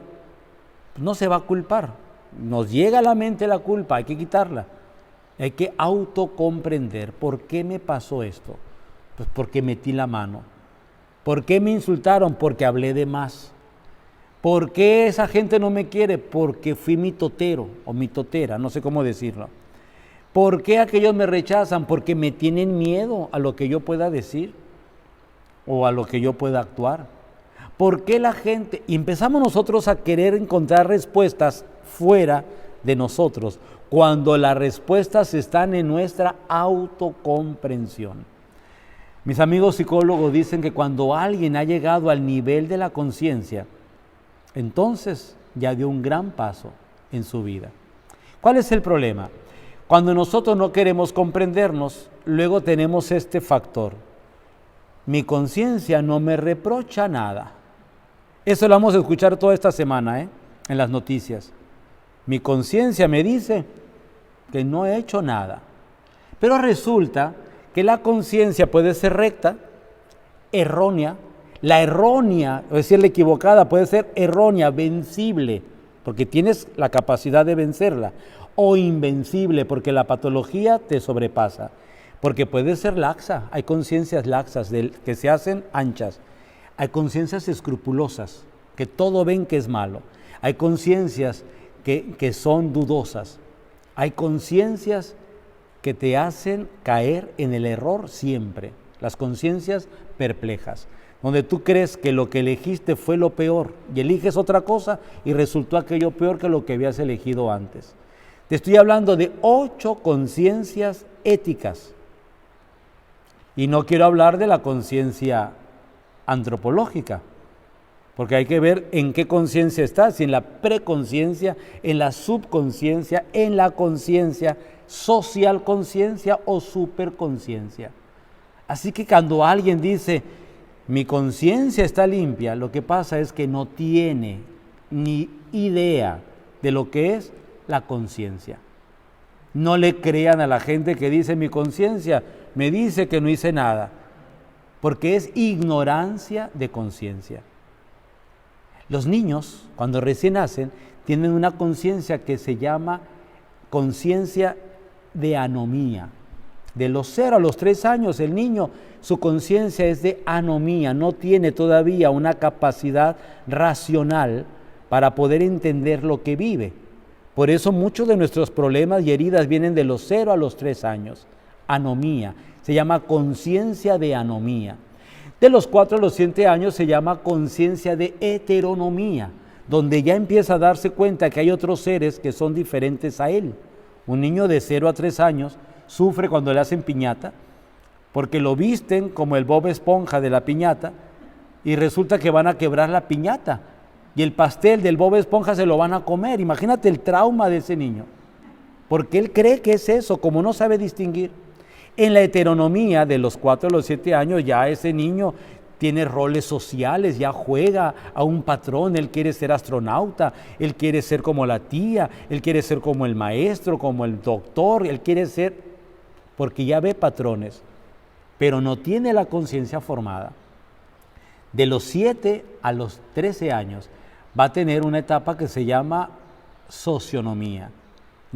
no se va a culpar. Nos llega a la mente la culpa, hay que quitarla. Hay que autocomprender. ¿Por qué me pasó esto? Pues porque metí la mano. ¿Por qué me insultaron? Porque hablé de más. ¿Por qué esa gente no me quiere? Porque fui mitotero o mitotera, no sé cómo decirlo. ¿Por qué aquellos me rechazan? Porque me tienen miedo a lo que yo pueda decir o a lo que yo pueda actuar. ¿Por qué la gente? Y empezamos nosotros a querer encontrar respuestas fuera de nosotros, cuando las respuestas están en nuestra autocomprensión. Mis amigos psicólogos dicen que cuando alguien ha llegado al nivel de la conciencia, entonces ya dio un gran paso en su vida. ¿Cuál es el problema? Cuando nosotros no queremos comprendernos, luego tenemos este factor. Mi conciencia no me reprocha nada. Eso lo vamos a escuchar toda esta semana, en las noticias. Mi conciencia me dice que no he hecho nada. Pero resulta que la conciencia puede ser recta, errónea. La errónea, es decir, la equivocada, puede ser errónea, vencible, porque tienes la capacidad de vencerla, o invencible, porque la patología te sobrepasa, porque puede ser laxa. Hay conciencias laxas que se hacen anchas, hay conciencias escrupulosas, que todo ven que es malo, hay conciencias que son dudosas, hay conciencias que te hacen caer en el error siempre, las conciencias perplejas, donde tú crees que lo que elegiste fue lo peor y eliges otra cosa y resultó aquello peor que lo que habías elegido antes. Te estoy hablando de 8 conciencias éticas y no quiero hablar de la conciencia antropológica, porque hay que ver en qué conciencia estás, si en la preconciencia, en la subconsciencia, en la conciencia, social conciencia o superconciencia. Así que cuando alguien dice, mi conciencia está limpia, lo que pasa es que no tiene ni idea de lo que es la conciencia. No le crean a la gente que dice, mi conciencia me dice que no hice nada, porque es ignorancia de conciencia. Los niños, cuando recién nacen, tienen una conciencia que se llama conciencia de anomía. De los 0 a los 3 años, el niño, su conciencia es de anomía, no tiene todavía una capacidad racional para poder entender lo que vive. Por eso muchos de nuestros problemas y heridas vienen de los 0 a los 3 años. Anomía, se llama conciencia de anomía. De los 4 a los 7 años se llama conciencia de heteronomía, donde ya empieza a darse cuenta que hay otros seres que son diferentes a él. Un niño de 0 a 3 años sufre cuando le hacen piñata, porque lo visten como el Bob Esponja de la piñata y resulta que van a quebrar la piñata y el pastel del Bob Esponja se lo van a comer. Imagínate el trauma de ese niño, porque él cree que es eso, como no sabe distinguir. En la heteronomía de los 4 a los 7 años ya ese niño tiene roles sociales, ya juega a un patrón, él quiere ser astronauta, él quiere ser como la tía, él quiere ser como el maestro, como el doctor, él quiere ser, porque ya ve patrones, pero no tiene la conciencia formada. De los 7 a los 13 años va a tener una etapa que se llama socionomía,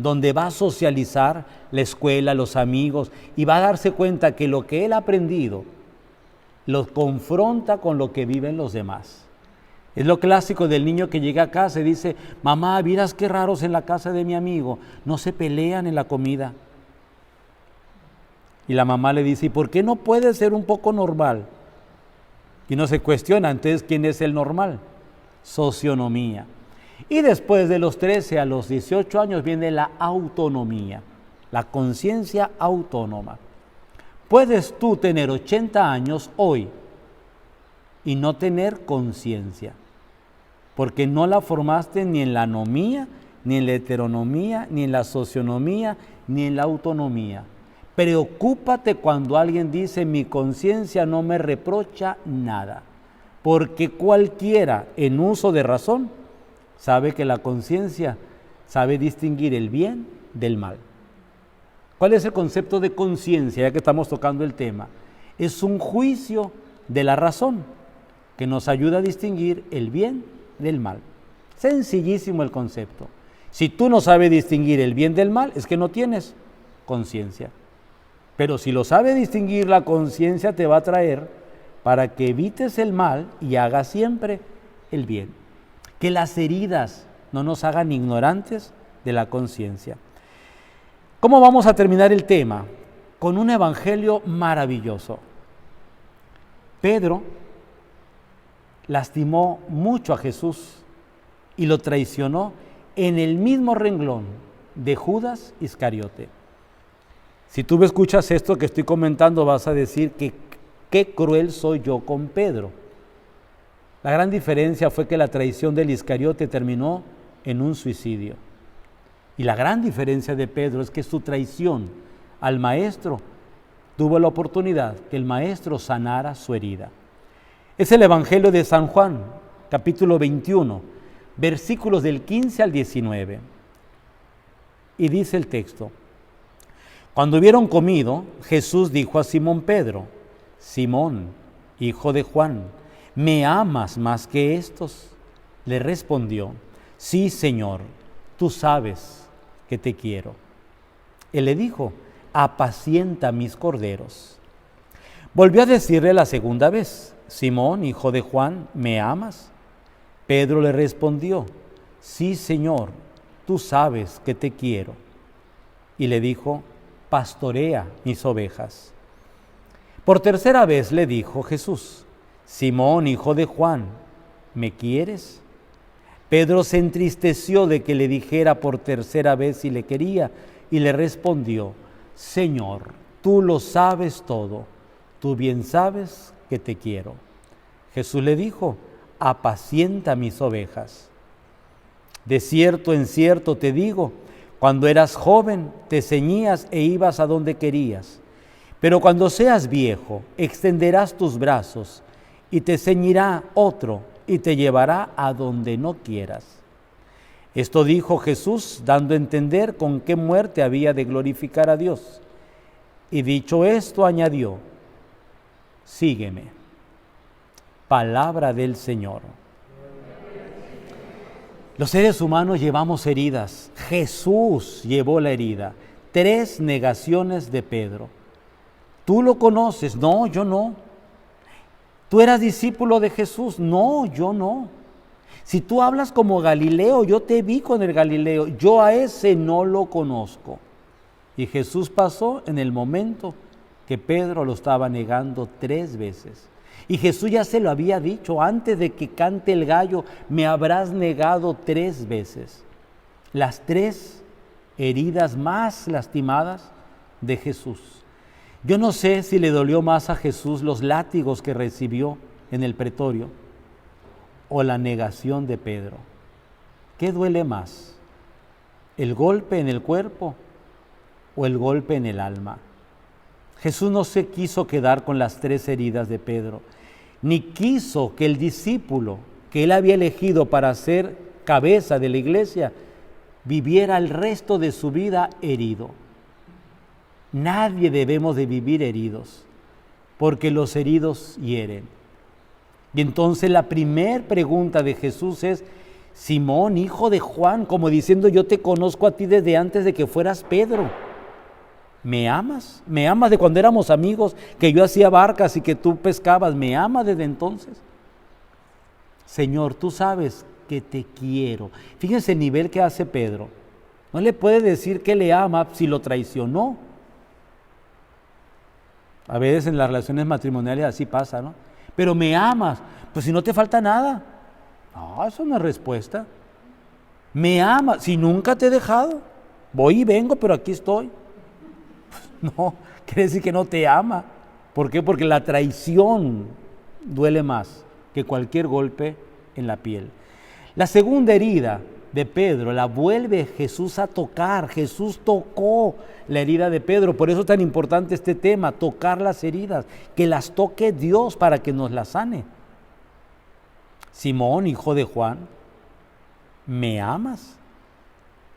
donde va a socializar la escuela, los amigos, y va a darse cuenta que lo que él ha aprendido lo confronta con lo que viven los demás. Es lo clásico del niño que llega a casa y dice: mamá, miras qué raros en la casa de mi amigo, no se pelean en la comida. Y la mamá le dice: ¿y por qué no puede ser un poco normal? Y no se cuestiona, entonces, ¿quién es el normal? Socionomía. Y después de los 13 a los 18 años viene la autonomía, la conciencia autónoma. Puedes tú tener 80 años hoy y no tener conciencia, porque no la formaste ni en la anomía, ni en la heteronomía, ni en la socionomía, ni en la autonomía. Preocúpate cuando alguien dice: mi conciencia no me reprocha nada, porque cualquiera en uso de razón sabe que la conciencia sabe distinguir el bien del mal. ¿Cuál es el concepto de conciencia, ya que estamos tocando el tema? Es un juicio de la razón que nos ayuda a distinguir el bien del mal. Sencillísimo el concepto. Si tú no sabes distinguir el bien del mal, es que no tienes conciencia. Pero si lo sabe distinguir, la conciencia te va a traer para que evites el mal y hagas siempre el bien. Que las heridas no nos hagan ignorantes de la conciencia. ¿Cómo vamos a terminar el tema? Con un evangelio maravilloso. Pedro lastimó mucho a Jesús y lo traicionó en el mismo renglón de Judas Iscariote. Si tú me escuchas esto que estoy comentando, vas a decir que qué cruel soy yo con Pedro. La gran diferencia fue que la traición del Iscariote terminó en un suicidio. Y la gran diferencia de Pedro es que su traición al maestro tuvo la oportunidad que el maestro sanara su herida. Es el Evangelio de San Juan, capítulo 21, versículos del 15 al 19. Y dice el texto: cuando hubieron comido, Jesús dijo a Simón Pedro: Simón, hijo de Juan, ¿me amas más que estos? Le respondió: sí, Señor, tú sabes que te quiero. Él le dijo: apacienta mis corderos. Volvió a decirle la segunda vez: Simón, hijo de Juan, ¿me amas? Pedro le respondió: sí, Señor, tú sabes que te quiero. Y le dijo: pastorea mis ovejas. Por tercera vez le dijo Jesús: Simón, hijo de Juan, ¿me quieres? Pedro se entristeció de que le dijera por tercera vez si le quería, y le respondió: Señor, tú lo sabes todo, tú bien sabes que te quiero. Jesús le dijo: apacienta mis ovejas. De cierto en cierto te digo, cuando eras joven te ceñías e ibas a donde querías, pero cuando seas viejo extenderás tus brazos y te ceñirá otro y te llevará a donde no quieras. Esto dijo Jesús, dando a entender con qué muerte había de glorificar a Dios. Y dicho esto, añadió: sígueme. Palabra del Señor. Los seres humanos llevamos heridas. Jesús llevó la herida. 3 negaciones de Pedro. ¿Tú lo conoces? No, yo no. ¿Tú eras discípulo de Jesús? No, yo no. Si tú hablas como Galileo, yo te vi con el Galileo, yo a ese no lo conozco. Y Jesús pasó en el momento que Pedro lo estaba negando 3 veces. Y Jesús ya se lo había dicho: antes de que cante el gallo, me habrás negado 3 veces. Las 3 heridas más lastimadas de Jesús. Yo no sé si le dolió más a Jesús los látigos que recibió en el pretorio o la negación de Pedro. ¿Qué duele más? ¿El golpe en el cuerpo o el golpe en el alma? Jesús no se quiso quedar con las 3 heridas de Pedro, ni quiso que el discípulo que él había elegido para ser cabeza de la iglesia viviera el resto de su vida herido. Nadie debemos de vivir heridos, porque los heridos hieren. Y entonces la primer pregunta de Jesús es: Simón, hijo de Juan, como diciendo, yo te conozco a ti desde antes de que fueras Pedro. ¿Me amas? ¿Me amas de cuando éramos amigos, que yo hacía barcas y que tú pescabas? ¿Me amas desde entonces? Señor, tú sabes que te quiero. Fíjense el nivel que hace Pedro. No le puede decir que le ama si lo traicionó. A veces en las relaciones matrimoniales así pasa, ¿no? Pero me amas, pues si no te falta nada. No, eso no es respuesta. Me amas, si nunca te he dejado. Voy y vengo, pero aquí estoy. Pues no, quiere decir que no te ama. ¿Por qué? Porque la traición duele más que cualquier golpe en la piel. La segunda herida de Pedro la vuelve Jesús a tocar. Jesús tocó la herida de Pedro. Por eso es tan importante este tema, tocar las heridas, que las toque Dios para que nos las sane. Simón, hijo de Juan, ¿me amas?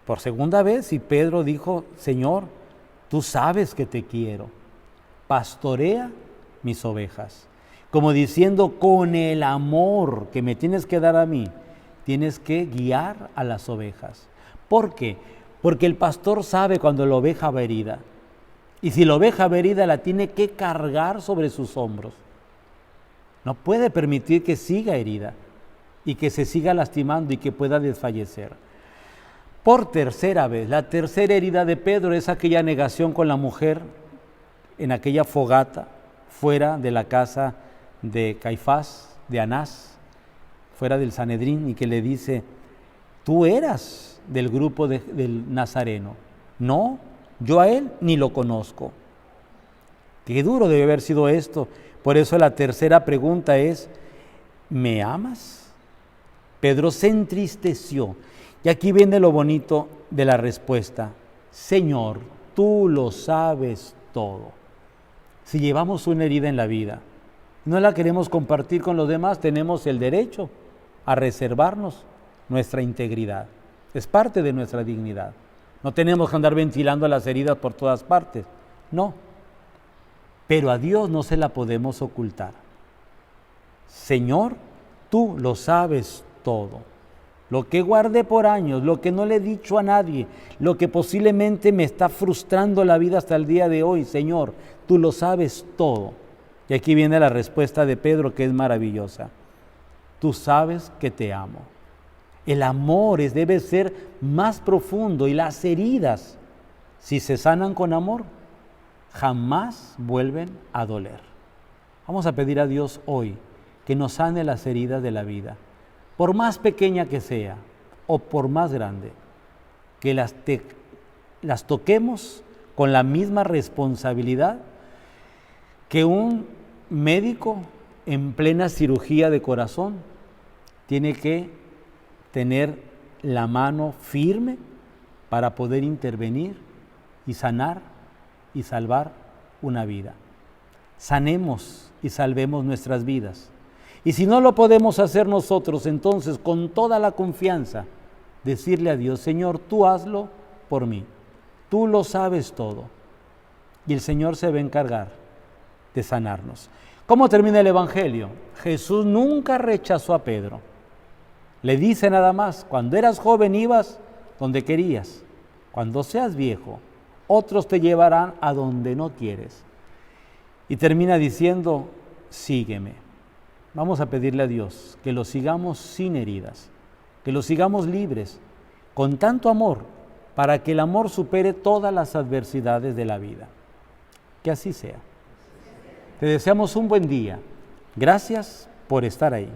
Por segunda vez, y Pedro dijo, Señor, tú sabes que te quiero, pastorea mis ovejas. Como diciendo, con el amor que me tienes que dar a mí, tienes que guiar a las ovejas. ¿Por qué? Porque el pastor sabe cuando la oveja va herida. Y si la oveja va herida, la tiene que cargar sobre sus hombros. No puede permitir que siga herida y que se siga lastimando y que pueda desfallecer. Por tercera vez, la tercera herida de Pedro es aquella negación con la mujer en aquella fogata fuera de la casa de Caifás, de Anás, fuera del Sanedrín, y que le dice, tú eras del grupo del Nazareno. No, yo a él ni lo conozco. Qué duro debe haber sido esto. Por eso la tercera pregunta es, ¿me amas? Pedro se entristeció. Y aquí viene lo bonito de la respuesta. Señor, tú lo sabes todo. Si llevamos una herida en la vida, no la queremos compartir con los demás, tenemos el derecho a reservarnos nuestra integridad. Es parte de nuestra dignidad. No tenemos que andar ventilando las heridas por todas partes. No. Pero a Dios no se la podemos ocultar. Señor, tú lo sabes todo. Lo que guardé por años, lo que no le he dicho a nadie, lo que posiblemente me está frustrando la vida hasta el día de hoy, Señor, tú lo sabes todo. Y aquí viene la respuesta de Pedro, que es maravillosa. Tú sabes que te amo. El amor debe ser más profundo, y las heridas, si se sanan con amor, jamás vuelven a doler. Vamos a pedir a Dios hoy que nos sane las heridas de la vida, por más pequeña que sea o por más grande, que las toquemos con la misma responsabilidad que un médico en plena cirugía de corazón tiene que tener la mano firme para poder intervenir y sanar y salvar una vida. Sanemos y salvemos nuestras vidas. Y si no lo podemos hacer nosotros, entonces con toda la confianza, decirle a Dios, Señor, tú hazlo por mí. Tú lo sabes todo. Y el Señor se va a encargar de sanarnos. ¿Cómo termina el Evangelio? Jesús nunca rechazó a Pedro. Le dice nada más, cuando eras joven ibas donde querías. Cuando seas viejo, otros te llevarán a donde no quieres. Y termina diciendo, sígueme. Vamos a pedirle a Dios que lo sigamos sin heridas, que lo sigamos libres, con tanto amor, para que el amor supere todas las adversidades de la vida. Que así sea. Te deseamos un buen día. Gracias por estar ahí.